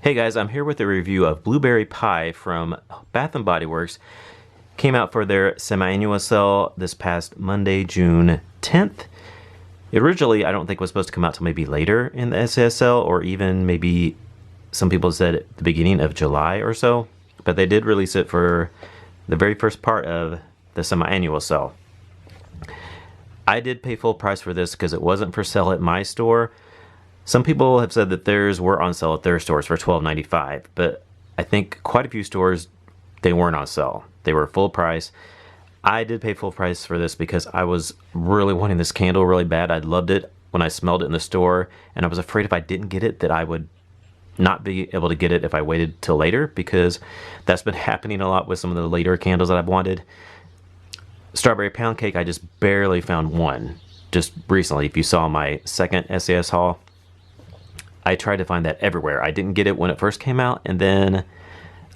Hey guys, I'm here with a review of Blueberry Pie from Bath & Body Works. Came out for their semi-annual sale this past Monday, June 10th. Originally, I don't think it was supposed to come out till maybe later in the SAS sale, or even maybe some people said at the beginning of July or so. But they did release it for the very first part of the semi-annual sale. I did pay full price for this because it wasn't for sale at my store. Some people have said that theirs were on sale at their stores for $12.95, but I think quite a few stores, they weren't on sale. They were full price. I did pay full price for this because I was really wanting this candle really bad. I loved it when I smelled it in the store, and I was afraid if I didn't get it that I would not be able to get it if I waited till later, because that's been happening a lot with some of the later candles that I've wanted. Strawberry Pound Cake, I just barely found one just recently. If you saw my second SAS haul, I tried to find that everywhere. I didn't get it when it first came out, and then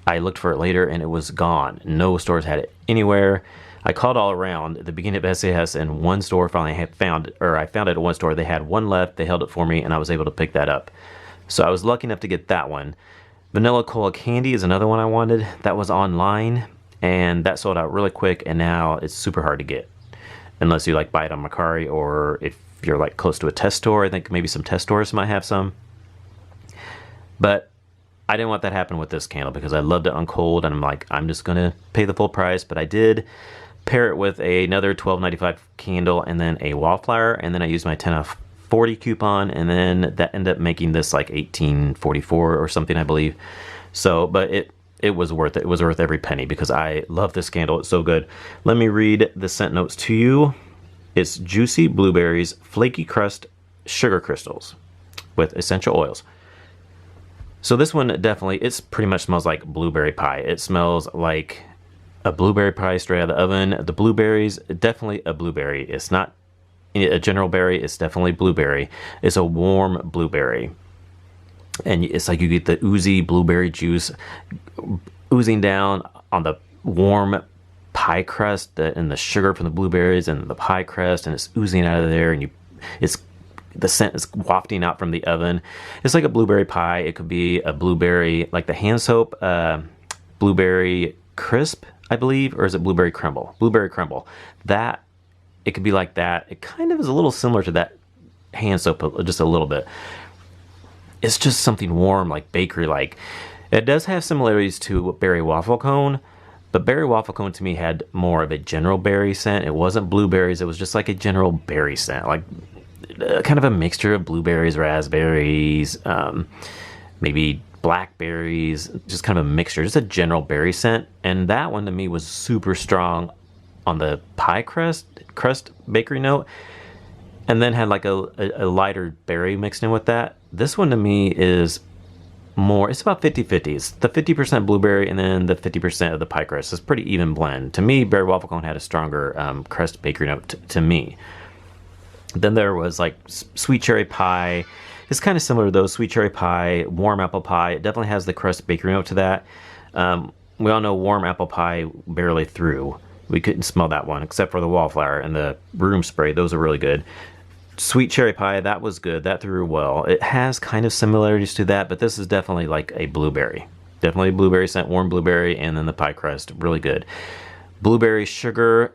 I looked for it later and it was gone. No stores had it anywhere. I called all around at the beginning of SAS, and one store finally had found it, or I found it at one store. They had one left, they held it for me, and I was able to pick that up. So I was lucky enough to get that one. Vanilla Cola Candy is another one I wanted. That was online, and that sold out really quick, and now it's super hard to get. Unless you like buy it on Mercari, or if you're like close to a test store. I think maybe some test stores might have some. But I didn't want that to happen with this candle because I loved it on cold, and I'm like, I'm just gonna pay the full price. But I did pair it with another $12.95 candle and then a wallflower, and then I used my 10 off 40 coupon, and then that ended up making this like $18.44 or something, I believe. So, but it was worth it. It was worth every penny because I love this candle. It's so good. Let me read the scent notes to you. It's juicy blueberries, flaky crust, sugar crystals with essential oils. So this one definitely, it's pretty much smells like blueberry pie. It smells like a blueberry pie straight out of the oven. The blueberries, definitely a blueberry. It's not a general berry, it's definitely blueberry. It's a warm blueberry. And it's like you get the oozy blueberry juice oozing down on the warm pie crust and the sugar from the blueberries and the pie crust, and it's oozing out of there, and the scent is wafting out from the oven. It's like a blueberry pie. It could be a blueberry, like the hand soap, blueberry crisp, I believe, or is it blueberry crumble? Blueberry crumble. That, it could be like that. It kind of is a little similar to that hand soap, just a little bit. It's just something warm, like bakery-like. It does have similarities to berry waffle cone, but berry waffle cone to me had more of a general berry scent. It wasn't blueberries. It was just like a general berry scent, like kind of a mixture of blueberries, raspberries, maybe blackberries, just kind of a mixture, just a general berry scent. And that one to me was super strong on the pie crust bakery note, and then had like a lighter berry mixed in with that. This one to me is more, it's about 50-50. It's the 50% blueberry and then the 50% of the pie crust. It's a pretty even blend. To me, berry waffle cone had a stronger crust bakery note to me. Then there was like sweet cherry pie. It's kind of similar to those. Sweet cherry pie, warm apple pie. It definitely has the crust bakery note to that. We all know warm apple pie barely through. We couldn't smell that one except for the wallflower and the room spray. Those are really good. Sweet cherry pie, that was good. That threw well. It has kind of similarities to that, but this is definitely like a blueberry. Definitely a blueberry scent, warm blueberry, and then the pie crust, really good. Blueberry sugar,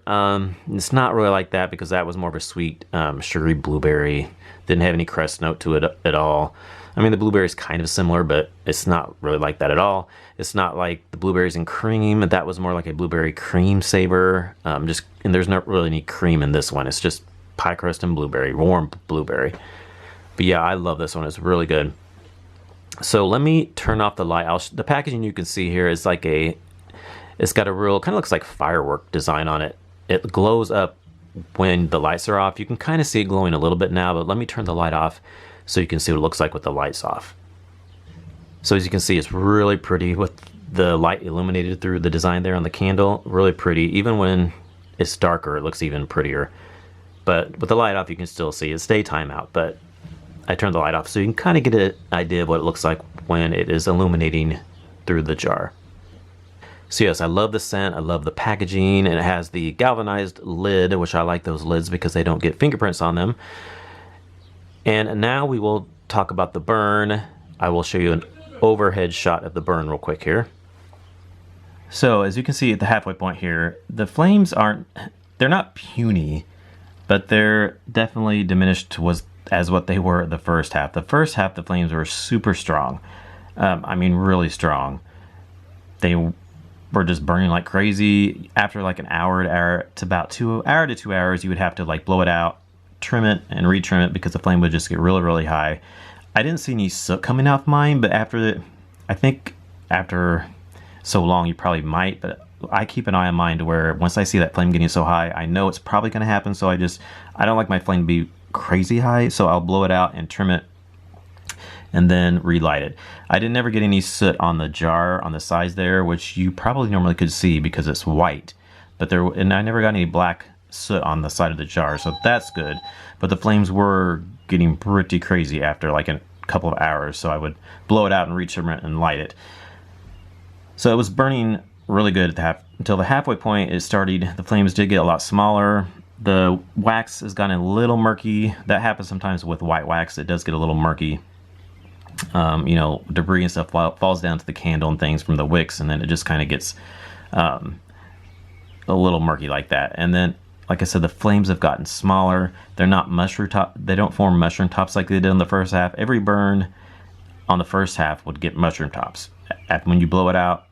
it's not really like that because that was more of a sweet, sugary blueberry. Didn't have any crust note to it at all. I mean, the blueberry is kind of similar, but it's not really like that at all. It's not like the blueberries and cream. That was more like a blueberry cream saver. And there's not really any cream in this one. It's just pie crust and blueberry, warm blueberry. But yeah, I love this one. It's really good. So let me turn off the light. The packaging you can see here is like it's got a real, kind of looks like firework design on it. It glows up when the lights are off. You can kind of see it glowing a little bit now, but let me turn the light off so you can see what it looks like with the lights off. So as you can see, it's really pretty with the light illuminated through the design there on the candle. Really pretty. Even when it's darker, it looks even prettier. But with the light off, you can still see it's daytime out, but I turned the light off so you can kind of get an idea of what it looks like when it is illuminating through the jar. So yes, I love the scent, I love the packaging, and it has the galvanized lid, which I like those lids because they don't get fingerprints on them. And now we will talk about the burn. I will show you an overhead shot of the burn real quick here. So as you can see at the halfway point here, the flames they're not puny, but they're definitely diminished as what they were the first half. The first half, the flames were super strong. I mean, really strong. They were just burning like crazy. After like an hour to about 2 hour to 2 hours, you would have to like blow it out, trim it, and retrim it because the flame would just get really, really high. I didn't see any soot coming off mine, but I think after so long, you probably might, but I keep an eye on mine to where once I see that flame getting so high, I know it's probably going to happen. So I don't like my flame to be crazy high, so I'll blow it out and trim it and then relight it. I didn't ever get any soot on the jar on the sides there, which you probably normally could see because it's white, and I never got any black soot on the side of the jar, so that's good. But the flames were getting pretty crazy after like a couple of hours, so I would blow it out and retrim it and light it. So it was burning really good until the halfway point. The flames did get a lot smaller. The wax has gotten a little murky. That happens sometimes with white wax. It does get a little murky. You know, debris and stuff falls down to the candle and things from the wicks, and then it just kind of gets a little murky like that. And then, like I said, the flames have gotten smaller. They're not mushroom top. They don't form mushroom tops like they did in the first half. Every burn on the first half would get mushroom tops. When you blow it out,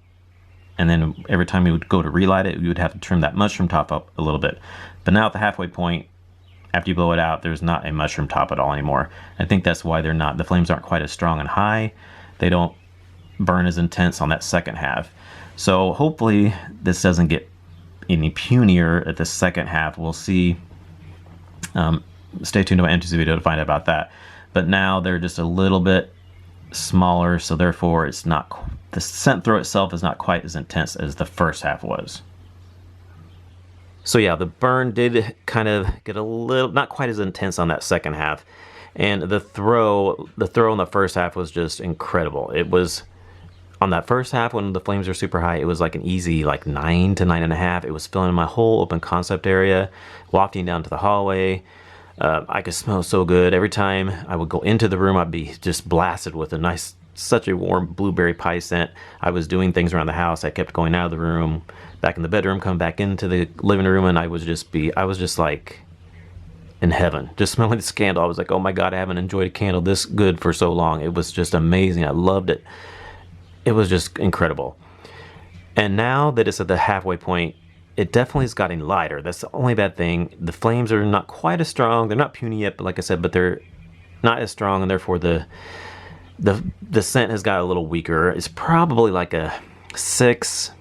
and then every time you would go to relight it, you would have to trim that mushroom top up a little bit. But now at the halfway point, after you blow it out, there's not a mushroom top at all anymore. I think that's why the flames aren't quite as strong and high. They don't burn as intense on that second half. So hopefully this doesn't get any punier at the second half. We'll see. Stay tuned to my empties video to find out about that. But now they're just a little bit smaller, so therefore the scent throw itself is not quite as intense as the first half was. So yeah, the burn did kind of get a little, not quite as intense on that second half. And the throw in the first half was just incredible. It was, on that first half when the flames were super high, it was like an easy like 9 to 9.5. It was filling my whole open concept area, wafting down to the hallway. I could smell so good. Every time I would go into the room, I'd be just blasted with such a warm blueberry pie scent. I was doing things around the house. I kept going out of the room, back in the bedroom, come back into the living room, and I was just like in heaven, just smelling this candle. I was like, oh my God, I haven't enjoyed a candle this good for so long. It was just amazing. I loved it. It was just incredible. And now that it's at the halfway point, it definitely is getting lighter. That's the only bad thing. The flames are not quite as strong. They're not puny yet, but like I said, but they're not as strong, and therefore the scent has got a little weaker. It's probably like a 6.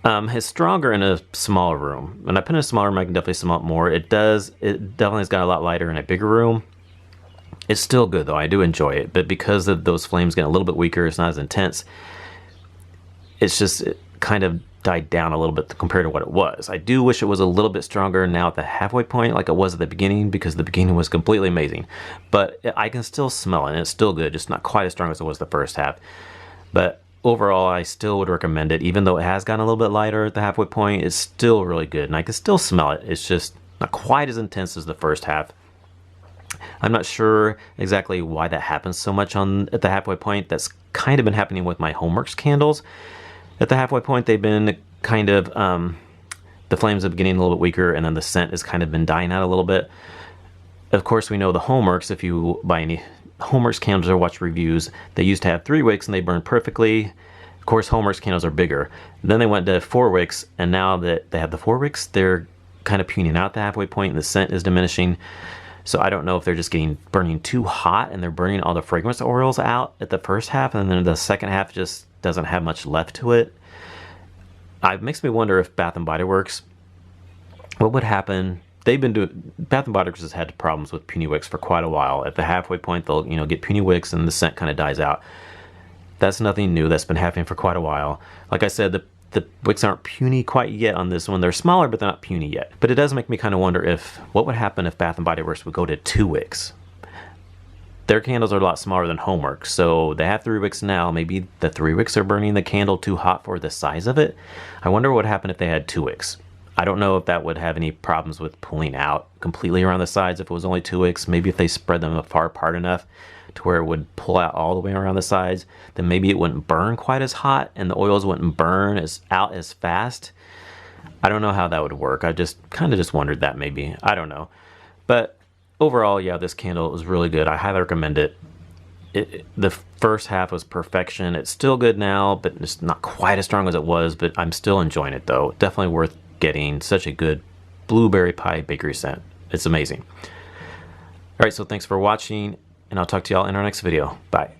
It's stronger in a smaller room. When I put in a smaller room, I can definitely smell it more. It definitely has got a lot lighter in a bigger room. It's still good though. I do enjoy it, but because of those flames getting a little bit weaker, it's not as intense. It kind of died down a little bit compared to what it was. I do wish it was a little bit stronger now at the halfway point like it was at the beginning, because the beginning was completely amazing. But I can still smell it, and it's still good, just not quite as strong as it was the first half. But overall, I still would recommend it. Even though it has gotten a little bit lighter at the halfway point, it's still really good, and I can still smell it. It's just not quite as intense as the first half. I'm not sure exactly why that happens so much at the halfway point. That's kind of been happening with my Homeworks candles. At the halfway point, they've been kind of, the flames have been getting a little bit weaker, and then the scent has kind of been dying out a little bit. Of course, we know the Homeworks, if you buy any Homeworks candles or watch reviews, they used to have 3 wicks and they burn perfectly. Of course, Homeworks candles are bigger. Then they went to 4 wicks, and now that they have the 4 wicks, they're kind of puning out the halfway point, and the scent is diminishing. So I don't know if they're just burning too hot and they're burning all the fragrance oils out at the first half, and then the second half just doesn't have much left to it. It makes me wonder if Bath & Body Works, what would happen? Bath & Body Works has had problems with puny wicks for quite a while. At the halfway point, they'll get puny wicks and the scent kind of dies out. That's nothing new. That's been happening for quite a while. Like I said, the wicks aren't puny quite yet on this one. They're smaller, but they're not puny yet. But it does make me kind of wonder what would happen if Bath & Body Works would go to 2 wicks. Their candles are a lot smaller than Homeworks, so they have 3 wicks now. Maybe the 3 wicks are burning the candle too hot for the size of it. I wonder what would happen if they had 2 wicks. I don't know if that would have any problems with pulling out completely around the sides if it was only 2 wicks. Maybe if they spread them far apart enough to where it would pull out all the way around the sides, then maybe it wouldn't burn quite as hot and the oils wouldn't burn out as fast. I don't know how that would work. I just kind of just wondered that maybe. I don't know. But overall, yeah, this candle is really good. I highly recommend it. The first half was perfection. It's still good now, but it's not quite as strong as it was, but I'm still enjoying it though. Definitely worth getting. Such a good blueberry pie bakery scent. It's amazing. All right, so thanks for watching, and I'll talk to y'all in our next video. Bye.